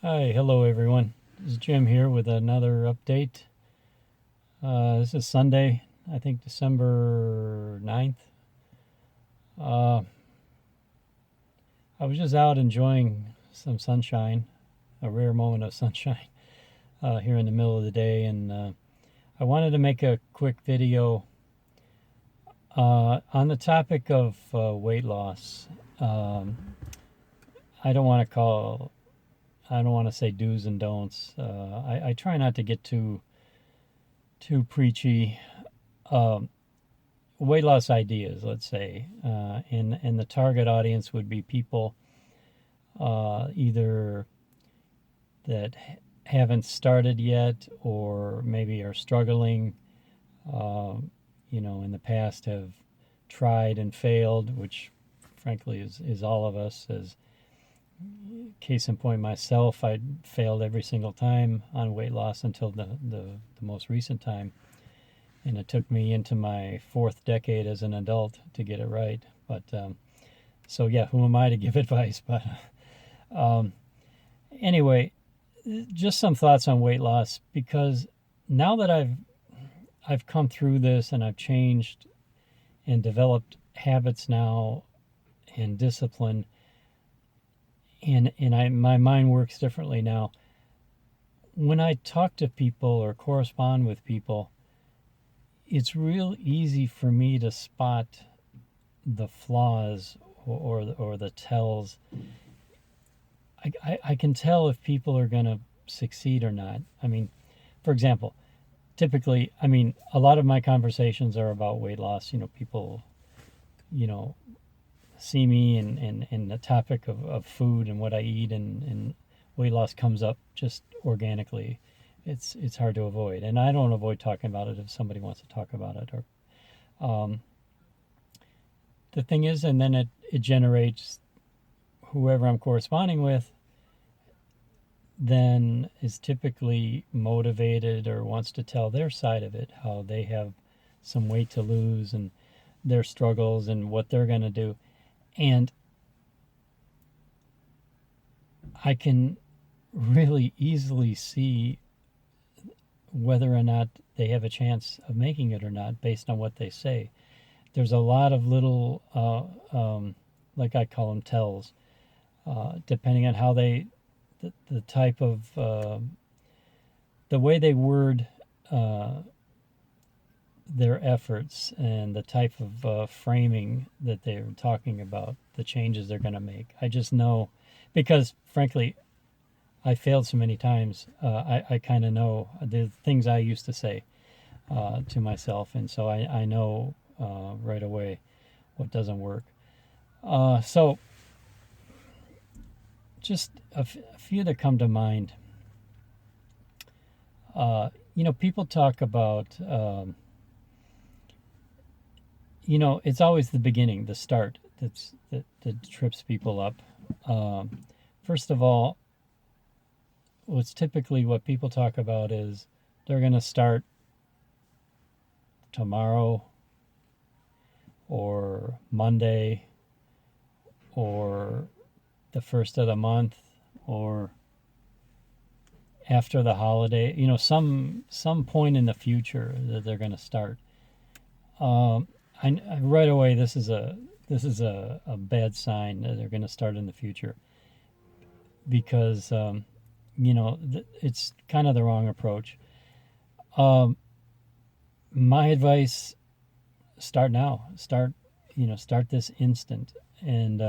Hi, hello everyone. This is Jim here with another update. This is Sunday, I think December 9th. Uh, I was just out enjoying some sunshine, a rare moment of sunshine here in the middle of the day, and I wanted to make a quick video on the topic of weight loss. Um, I don't want to call, I don't want to say do's and don'ts. I try not to get too preachy. Um, Weight loss ideas, let's say, and the target audience would be people either that haven't started yet or maybe are struggling. In the past have tried and failed, which frankly is all of us. As case in point, myself, I failed every single time on weight loss until the most recent time. And it took me into my fourth decade as an adult to get it right. But so yeah, who am I to give advice? But um, anyway, just some thoughts on weight loss, because now that I've come through this and I've changed and developed habits now and discipline, and my mind works differently now. When I talk to people or correspond with people, it's real easy for me to spot the flaws or the tells. I can tell if people are going to succeed or not. I mean, for example, typically, a lot of my conversations are about weight loss. People, see me and the topic of food and what I eat, and weight loss comes up just organically. It's hard to avoid, and I don't avoid talking about it if somebody wants to talk about it. Or the thing is, and then it generates whoever I'm corresponding with. Then is typically motivated or wants to tell their side of it, how they have some weight to lose and their struggles and what they're going to do. And I can really easily see whether or not they have a chance of making it or not based on what they say. There's a lot of little, like I call them tells, depending on how the type of, the way they word their efforts and the type of framing that they're talking about, the changes they're going to make. I just know, because frankly, I failed so many times. I kind of know the things I used to say to myself, and so I know right away what doesn't work. So just a few that come to mind. People talk about, it's always the beginning, the start, that trips people up. First of all, what people talk about is they're going to start tomorrow or Monday or the first of the month or after the holiday, some point in the future that they're going to start. Right away, this is a bad sign that they're going to start in the future, because it's kind of the wrong approach. My advice: start now. Start this instant. And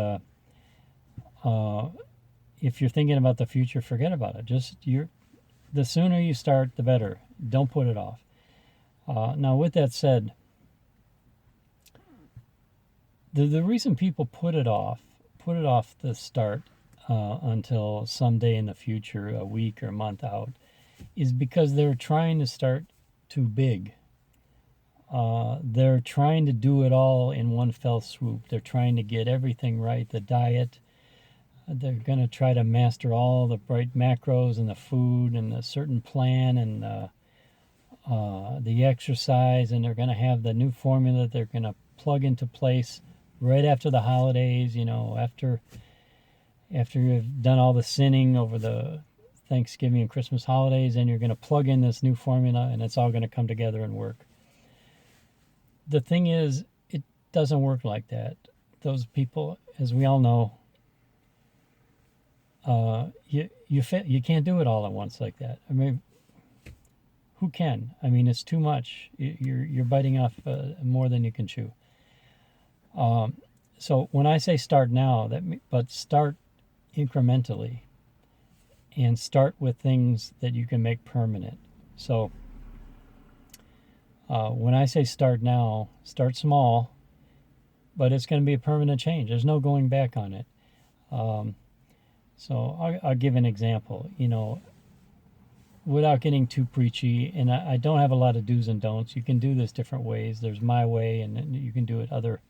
if you're thinking about the future, forget about it. The sooner you start, the better. Don't put it off. Now, with that said, the reason people put it off the start until someday in the future, a week or month out, is because they're trying to start too big. They're trying to do it all in one fell swoop. They're trying to get everything right, the diet. They're going to try to master all the right macros and the food and a certain plan and the exercise, and they're going to have the new formula that they're going to plug into place right after the holidays, after you've done all the sinning over the Thanksgiving and Christmas holidays, and you're going to plug in this new formula, and it's all going to come together and work. The thing is, it doesn't work like that. Those people, as we all know, you can't do it all at once like that. I mean, who can? I mean, it's too much. You're biting off more than you can chew. So when I say start now, but start incrementally, and start with things that you can make permanent. So when I say start now, start small, but it's going to be a permanent change. There's no going back on it. So I'll give an example. Without getting too preachy, and I don't have a lot of do's and don'ts. You can do this different ways. There's my way, and you can do it other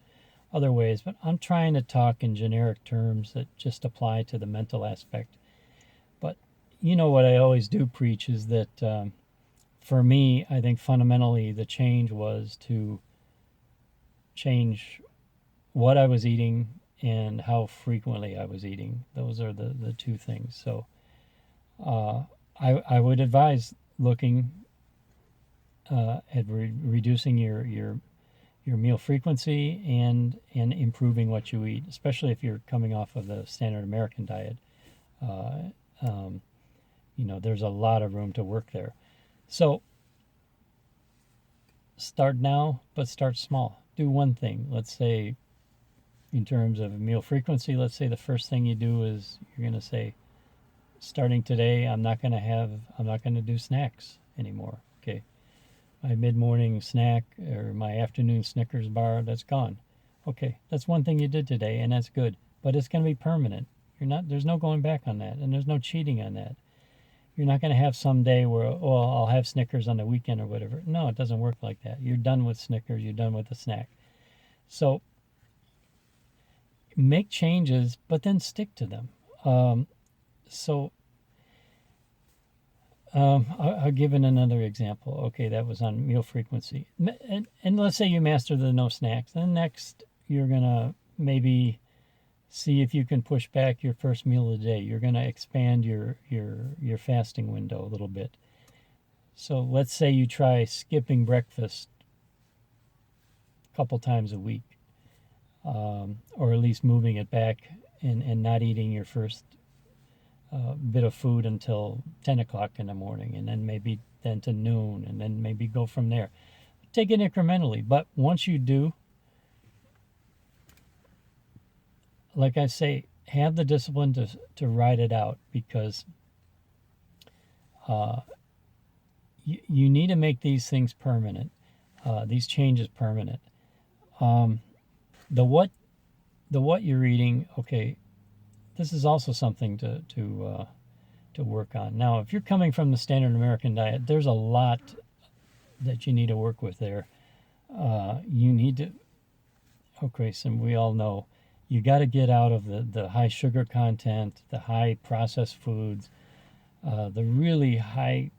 ways. But I'm trying to talk in generic terms that just apply to the mental aspect. But what I always do preach is that for me, I think fundamentally the change was to change what I was eating and how frequently I was eating. Those are the two things. So I would advise looking at reducing your meal frequency and improving what you eat, especially if you're coming off of the standard American diet. There's a lot of room to work there. So start now, but start small. Do one thing. Let's say in terms of meal frequency, let's say the first thing you do is you're going to say, starting today, I'm not going to do snacks anymore. Okay. My mid-morning snack or my afternoon Snickers bar, that's gone. Okay. That's one thing you did today, and that's good, but it's going to be permanent. There's no going back on that, and there's no cheating on that. You're not going to have some day where, I'll have Snickers on the weekend or whatever. No, it doesn't work like that. You're done with Snickers. You're done with the snack. So make changes, but then stick to them. I'll give it another example. Okay, that was on meal frequency. And let's say you master the no snacks. Then next, you're going to maybe see if you can push back your first meal of the day. You're going to expand your fasting window a little bit. So let's say you try skipping breakfast a couple times a week, or at least moving it back and not eating your first bit of food until 10 o'clock in the morning, and then maybe then to noon, and then maybe go from there. Take it incrementally, but once you do, like I say, have the discipline to ride it out, because you need to make these things permanent, these changes permanent. The what you're eating, okay, this is also something to work on. Now, if you're coming from the standard American diet, there's a lot that you need to work with there. You need to, okay, so we all know, you got to get out of the high sugar content, the high processed foods, the really high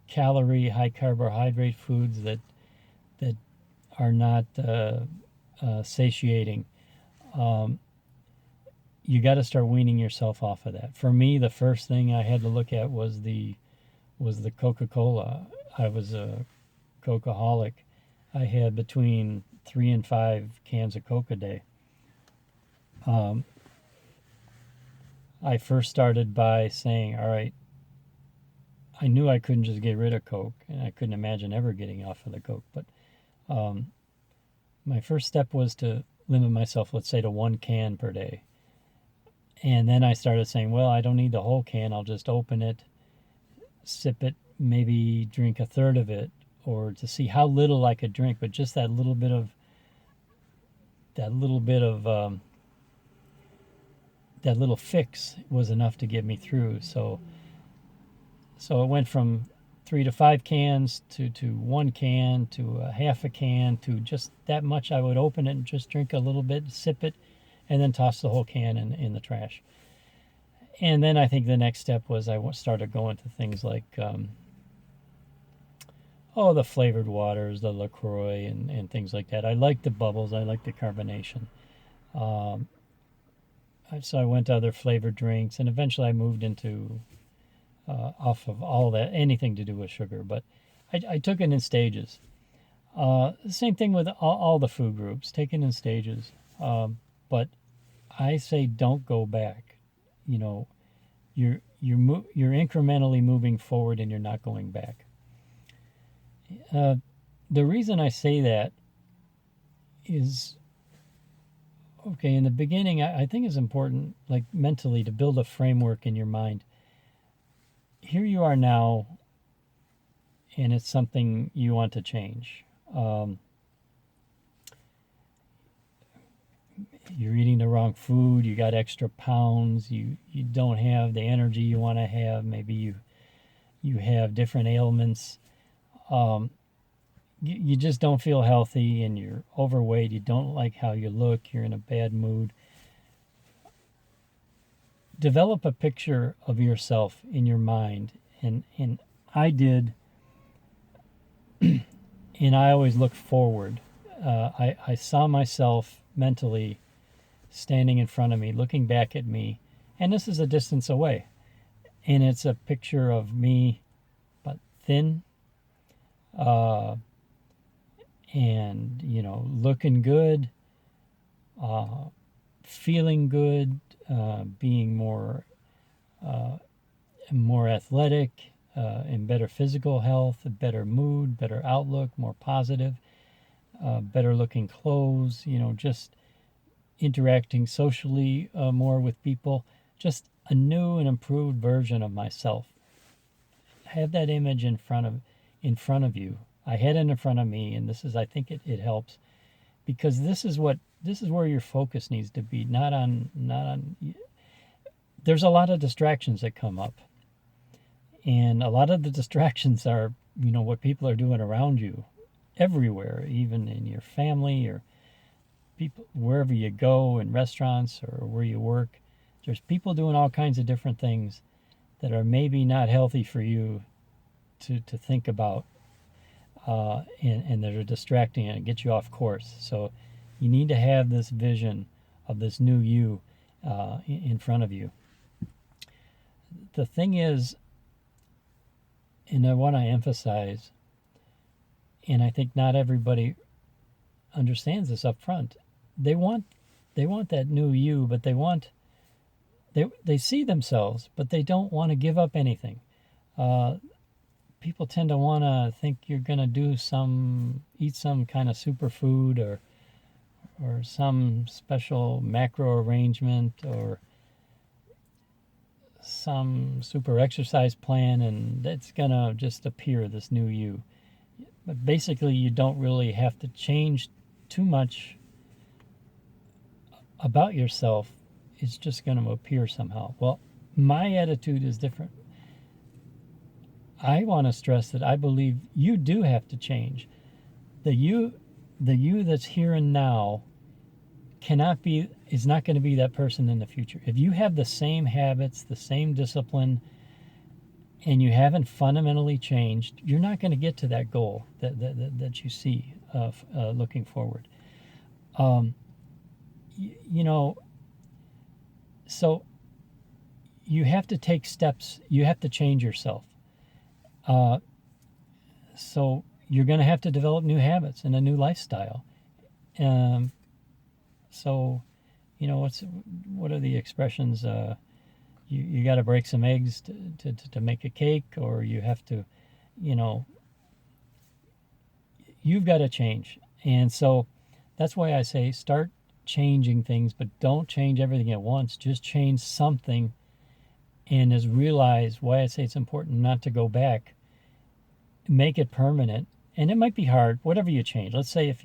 calorie, high carbohydrate foods that are not satiating. You got to start weaning yourself off of that. For me, the first thing I had to look at was the Coca-Cola. I was a Coca-holic. I had between 3 and 5 cans of Coke a day. I first started by saying, all right, I knew I couldn't just get rid of Coke, and I couldn't imagine ever getting off of the Coke, but my first step was to limit myself, let's say, to 1 can per day. And then I started saying, well, I don't need the whole can. I'll just open it, sip it, maybe drink a third of it, or to see how little I could drink, but just that little bit of that little fix was enough to get me through. So it went from 3 to 5 cans to 1 can to a half a can to just that much. I would open it and just drink a little bit, sip it, and then toss the whole can in the trash. And then I think the next step was I started going to things like the flavored waters, the LaCroix, and things like that. I like the bubbles. I like the carbonation. So I went to other flavored drinks, and eventually I moved into off of all that, anything to do with sugar. But I took it in stages. Same thing with all the food groups, taken in stages. But I say don't go back. You know, you're incrementally moving forward, and you're not going back. The reason I say that is, okay, in the beginning, I think it's important, like mentally, to build a framework in your mind. Here you are now, and it's something you want to change. You're eating the wrong food, you got extra pounds, you don't have the energy you want to have, maybe you have different ailments, you just don't feel healthy, and you're overweight, you don't like how you look, you're in a bad mood. Develop a picture of yourself in your mind, and I did, and I always look forward. I saw myself mentally standing in front of me, looking back at me, and this is a distance away, and it's a picture of me, but thin, and looking good, feeling good, being more athletic, in better physical health, a better mood, better outlook, more positive, better looking clothes, just interacting socially more with people, just a new and improved version of myself. Have that image in front of you. I had it in front of me, and I think it helps, because this is where your focus needs to be, not on. There's a lot of distractions that come up, and a lot of the distractions are what people are doing around you, everywhere, even in your family or people wherever you go, in restaurants or where you work. There's people doing all kinds of different things that are maybe not healthy for you to think about, and that are distracting and get you off course. So you need to have this vision of this new you in front of you. The thing is, and I want to emphasize, and I think not everybody understands this up front, they want that new you, but they see themselves, but they don't want to give up anything. People tend to want to think you're going to eat some kind of superfood, or some special macro arrangement, or some super exercise plan, and that's going to just appear, this new you. But basically, you don't really have to change too much about yourself. It's just going to appear somehow. Well, my attitude is different. I want to stress that I believe you do have to change. The you that's here and now is not going to be that person in the future. If you have the same habits, the same discipline, and you haven't fundamentally changed, you're not going to get to that goal that you see looking forward. So you have to take steps. You have to change yourself. So you're going to have to develop new habits and a new lifestyle. So, what are the expressions? You got to break some eggs to make a cake, or you have to, you've got to change. And so that's why I say start changing things, but don't change everything at once. Just change something, and just realize why I say it's important not to go back. Make it permanent. And it might be hard, whatever you change. Let's say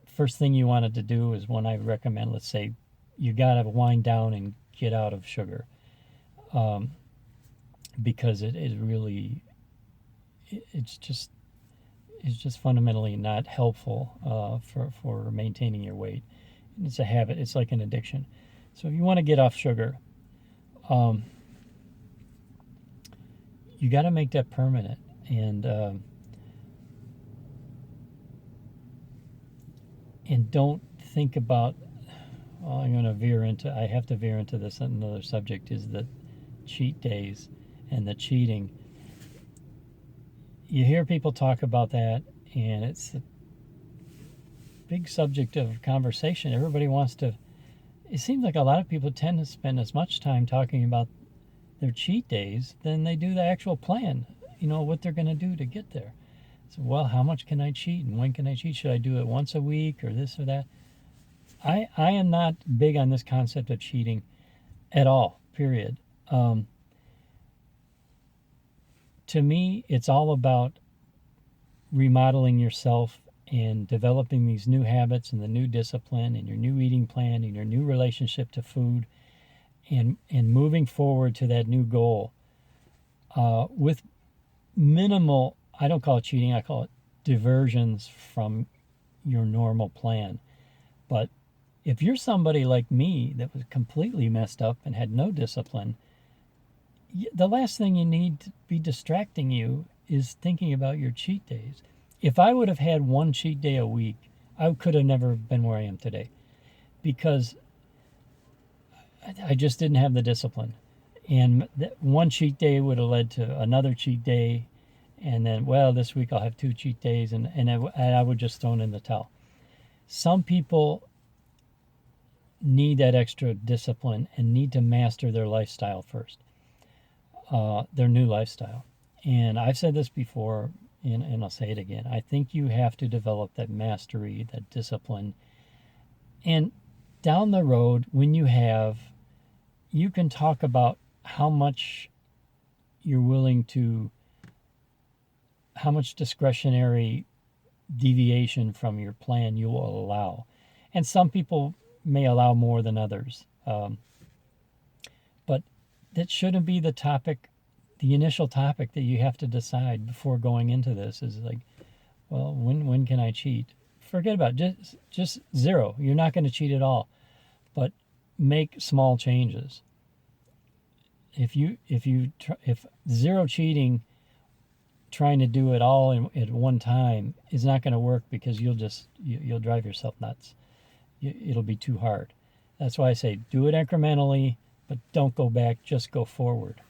first thing you wanted to do is one I recommend, let's say you got to wind down and get out of sugar, because it is really, it's just fundamentally not helpful for maintaining your weight. It's a habit. It's like an addiction. So if you want to get off sugar, you got to make that permanent. And don't think about, I have to veer into this. Another subject is the cheat days. and the cheating. You hear people talk about that, and it's a big subject of conversation. Everybody wants to. It seems like a lot of people tend to spend as much time talking about their cheat days than they do the actual plan, what they're going to do to get there. So, well, how much can I cheat and when can I cheat? Should I do it once a week or this or that? I am not big on this concept of cheating at all, period. To me, it's all about remodeling yourself and developing these new habits and the new discipline and your new eating plan and your new relationship to food, and moving forward to that new goal with minimal, I don't call it cheating, I call it diversions from your normal plan. But if you're somebody like me that was completely messed up and had no discipline, the last thing you need to be distracting you is thinking about your cheat days. If I would have had one cheat day a week, I could have never been where I am today, because I just didn't have the discipline. And one cheat day would have led to another cheat day, and then, well, this week I'll have 2 cheat days, and I would just throw in the towel. Some people need that extra discipline and need to master their lifestyle first, their new lifestyle. And I've said this before, and I'll say it again. I think you have to develop that mastery, that discipline. And down the road, when you can talk about how much you're willing to, how much discretionary deviation from your plan you will allow. And some people may allow more than others. But that shouldn't be the topic, the initial topic that you have to decide before going into this is like, well, when can I cheat? Forget about it. Just zero. You're not going to cheat at all. But make small changes. If zero cheating, trying to do it all at one time is not going to work, because you'll drive yourself nuts. It'll be too hard. That's why I say do it incrementally, but don't go back. Just go forward.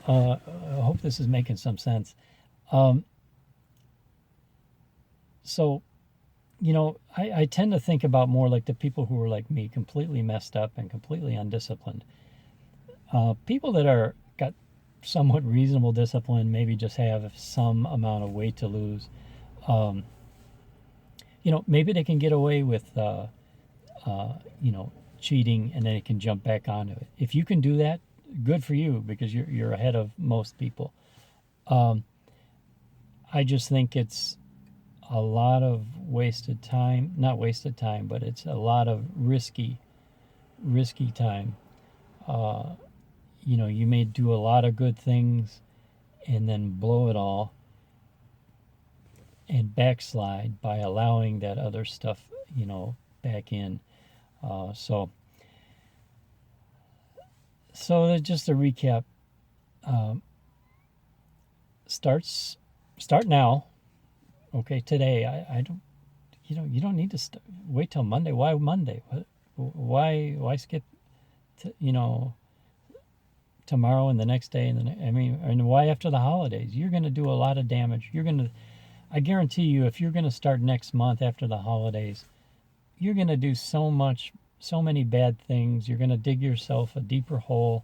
I hope this is making some sense. So, I tend to think about more like the people who are like me, completely messed up and completely undisciplined. People that got somewhat reasonable discipline, maybe just have some amount of weight to lose. Maybe they can get away with, cheating, and then they can jump back onto it. If you can do that, good for you, because you're ahead of most people. I just think it's a lot of wasted time, not wasted time, but it's a lot of risky time. You may do a lot of good things and then blow it all and backslide by allowing that other stuff, back in. So just to recap, start now. Okay, today. I don't. You don't need to wait till Monday. Why Monday? Why skip? Tomorrow and the next day and why after the holidays? You're going to do a lot of damage. I guarantee you, if you're going to start next month after the holidays, you're going to do so many bad things. You're going to dig yourself a deeper hole,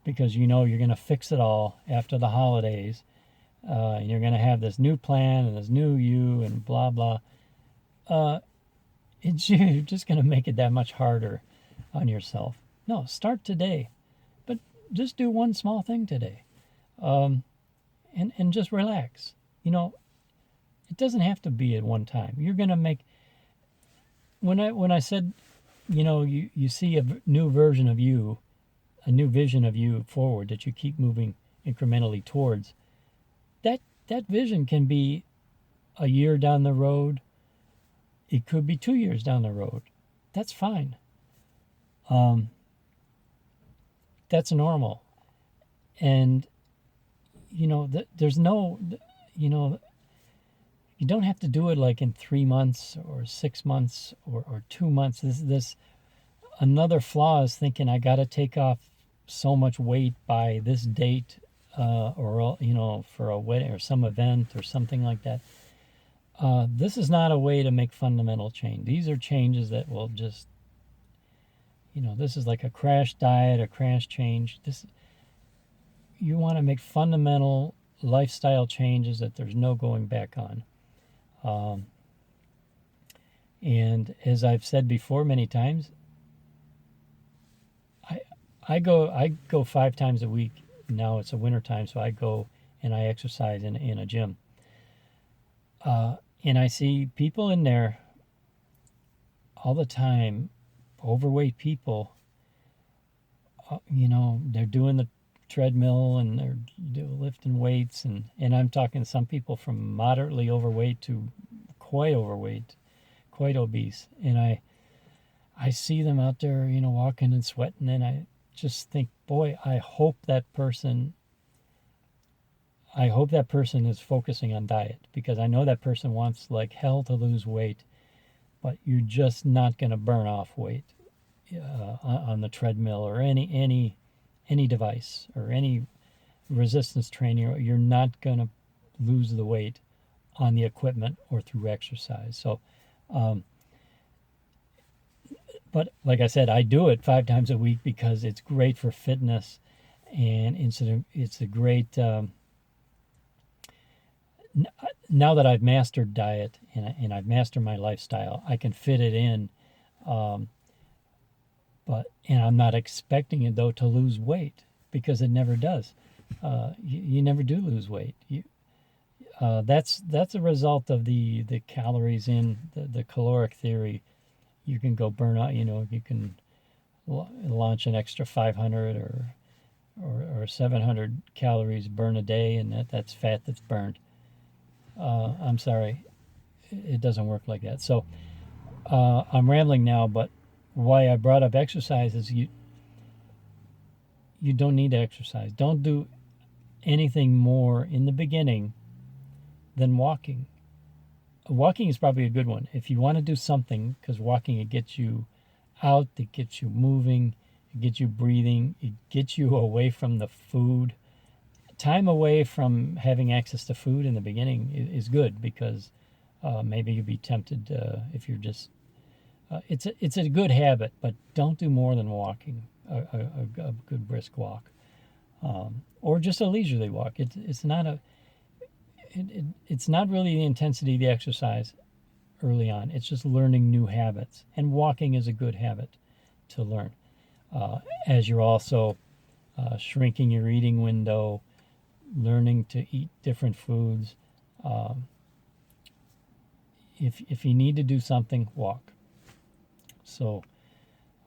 because you're going to fix it all after the holidays. And you're going to have this new plan and this new you and blah, blah. You're just going to make it that much harder on yourself. No, start today. But just do one small thing today. And just relax. It doesn't have to be at one time. You're going to make... When I said, you see a new version of you, a new vision of you forward that you keep moving incrementally towards, that vision can be a year down the road. It could be 2 years down the road. That's fine. That's normal. And, there's no, you don't have to do it like in 3 months or 6 months or 2 months. This another flaw is thinking I got to take off so much weight by this date. or for a wedding or some event or something like that. This is not a way to make fundamental change. These are changes that will just, this is like a crash diet, a crash change. You want to make fundamental lifestyle changes that there's no going back on. And as I've said before many times, I go 5 times a week. Now it's a winter time, so I go and I exercise in a gym. And I see people in there all the time, overweight people. They're doing the treadmill and they're lifting weights, and I'm talking some people from moderately overweight to quite overweight, quite obese. And I see them out there, walking and sweating, and I just think, boy, I hope that person is focusing on diet, because I know that person wants like hell to lose weight, but you're just not going to burn off weight on the treadmill or any device or any resistance training. You're not going to lose the weight on the equipment or through exercise. So, but like I said, I do it 5 times a week because it's great for fitness, and it's a great. Now that I've mastered diet and I've mastered my lifestyle, I can fit it in. And I'm not expecting it though to lose weight, because it never does. You never do lose weight. That's a result of the calories in the caloric theory. You can go burn out. You can launch an extra 500 or 700 calories burn a day, and that's fat that's burned. I'm sorry, it doesn't work like that. So I'm rambling now, but why I brought up exercise is you don't need to exercise. Don't do anything more in the beginning than walking. Walking is probably a good one. If you want to do something, because walking, it gets you out, it gets you moving, it gets you breathing, it gets you away from the food. Time away from having access to food in the beginning is good, because maybe you'll be tempted if you're just. It's a good habit, but don't do more than walking. A good brisk walk, or just a leisurely walk. It's not really the intensity of the exercise early on. It's just learning new habits, and walking is a good habit to learn. As you're also shrinking your eating window, learning to eat different foods. If you need to do something, walk. So,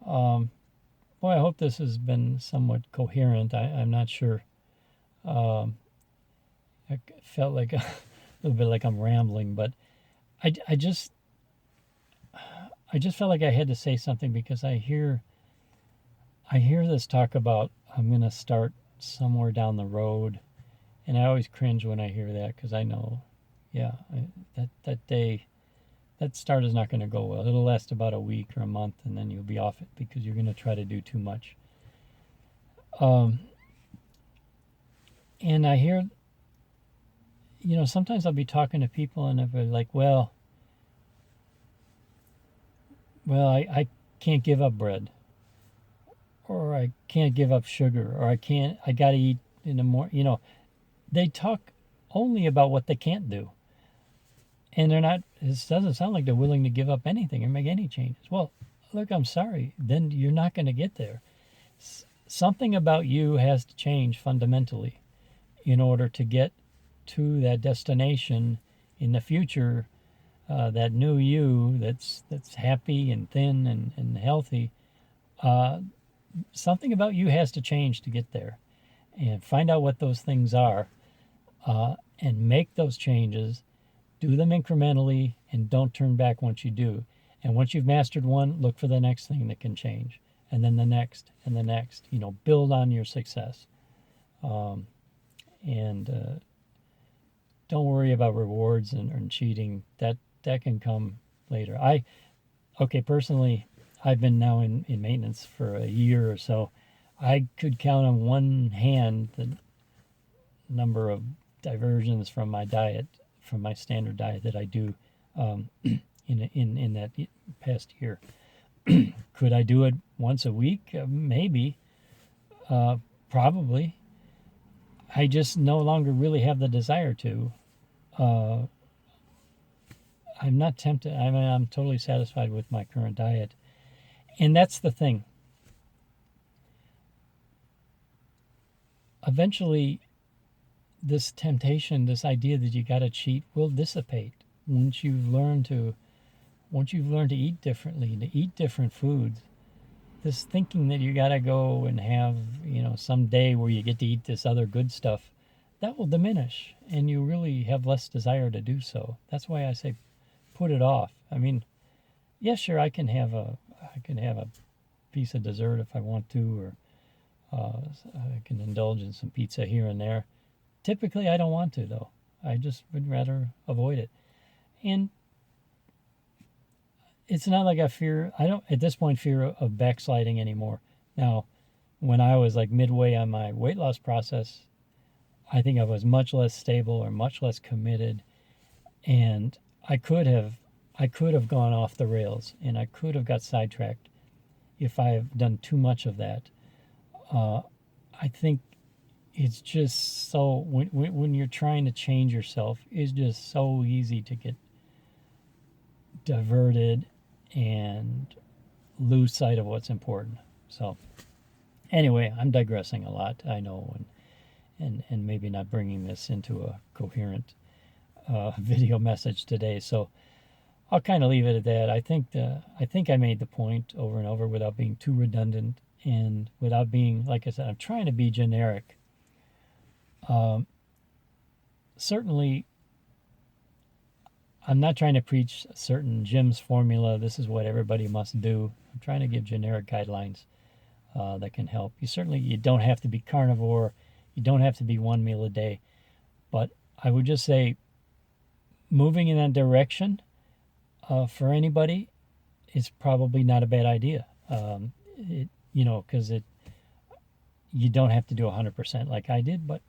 boy, I hope this has been somewhat coherent. I'm not sure. I felt like a little bit like I'm rambling, but I just felt like I had to say something, because I hear this talk about I'm going to start somewhere down the road. And I always cringe when I hear that, because I know, that day, that start is not going to go well. It'll last about a week or a month, and then you'll be off it because you're going to try to do too much. And I hear, sometimes I'll be talking to people and they'll be like, well, I can't give up bread, or I can't give up sugar, or I got to eat in the morning, They talk only about what they can't do. And they're not, it doesn't sound like they're willing to give up anything or make any changes. Well, look, I'm sorry. Then you're not going to get there. Something about you has to change fundamentally in order to get to that destination in the future, that new you that's happy and thin and healthy. Something about you has to change to get there. And find out what those things are. And make those changes, do them incrementally, and don't turn back once you do. And once you've mastered one, look for the next thing that can change, and then the next, and the next. Build on your success, and don't worry about rewards and cheating. That can come later. Personally, I've been now in maintenance for a year or so. I could count on one hand number of diversions from my diet, from my standard diet that I do in that past year. Could I do it once a week? Maybe. Probably. I just no longer really have the desire to. I'm not tempted. I mean, I'm totally satisfied with my current diet. And that's the thing. Eventually, this temptation, this idea that you got to cheat, will dissipate once you've learned to eat differently, to eat different foods. This thinking that you got to go and have, some day where you get to eat this other good stuff, that will diminish, and you really have less desire to do so. That's why I say put it off. I mean, yeah, sure, I can have a piece of dessert if I want to, or I can indulge in some pizza here and there. Typically, I don't want to, though. I just would rather avoid it. And it's not like I don't, at this point, fear of backsliding anymore. Now, when I was like midway on my weight loss process, I think I was much less stable or much less committed, and I could have gone off the rails, and I could have got sidetracked if I have done too much of that. I think it's just so, when you're trying to change yourself, it's just so easy to get diverted and lose sight of what's important. So anyway, I'm digressing a lot, I know, and maybe not bringing this into a coherent video message today. So I'll kind of leave it at that. I think I made the point over and over without being too redundant and without being, like I said, I'm trying to be generic. Certainly, I'm not trying to preach a certain Jim's formula. This is what everybody must do. I'm trying to give generic guidelines that can help. You don't have to be carnivore. You don't have to be one meal a day. But I would just say moving in that direction for anybody is probably not a bad idea. Because you don't have to do 100% like I did, but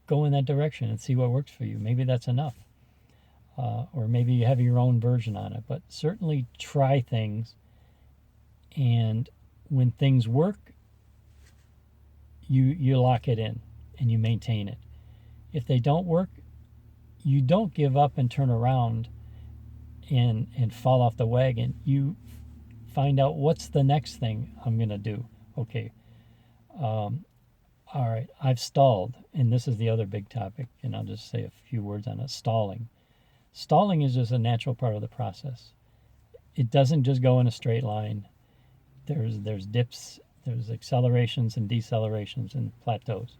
go in that direction and see what works for you. Maybe that's enough. Or maybe you have your own version on it, but certainly try things. And when things work, you lock it in and you maintain it. If they don't work, you don't give up and turn around and fall off the wagon. You find out, what's the next thing I'm going to do? Okay. All right. I've stalled. And this is the other big topic. And I'll just say a few words on it. Stalling. Stalling is just a natural part of the process. It doesn't just go in a straight line. There's dips, there's accelerations and decelerations and plateaus.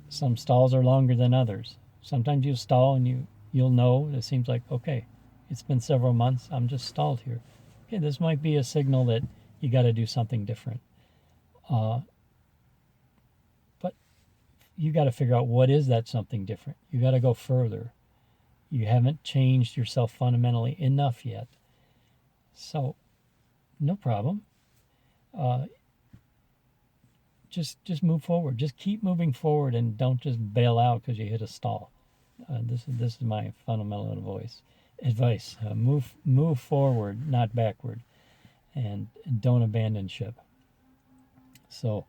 Some stalls are longer than others. Sometimes you stall and you'll know, it seems like, okay, it's been several months, I'm just stalled here. Okay, this might be a signal that you got to do something different. But you got to figure out, what is that something different? You got to go further. You haven't changed yourself fundamentally enough yet. So, no problem. Just move forward. Just keep moving forward, and don't just bail out because you hit a stall. This is my fundamental advice. Move forward, not backward, and don't abandon ship. So,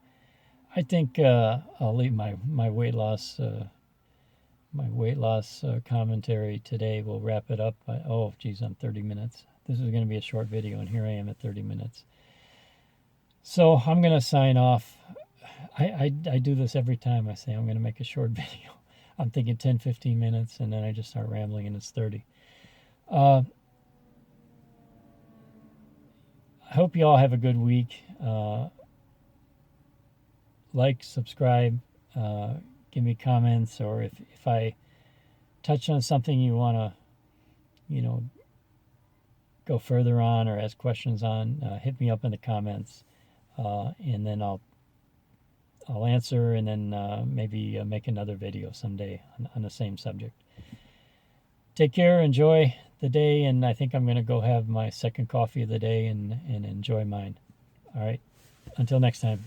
I think I'll leave my weight loss commentary today. We'll wrap it up. I'm 30 minutes. This is going to be a short video, and here I am at 30 minutes. So I'm going to sign off. I do this every time I say I'm going to make a short video. I'm thinking 10, 15 minutes, and then I just start rambling, and it's 30. I hope you all have a good week. Like, subscribe, give me comments, or if I touch on something you want to, go further on or ask questions on, hit me up in the comments, and then I'll answer, and then maybe make another video someday on the same subject. Take care, enjoy the day, and I think I'm going to go have my second coffee of the day and enjoy mine. All right, until next time.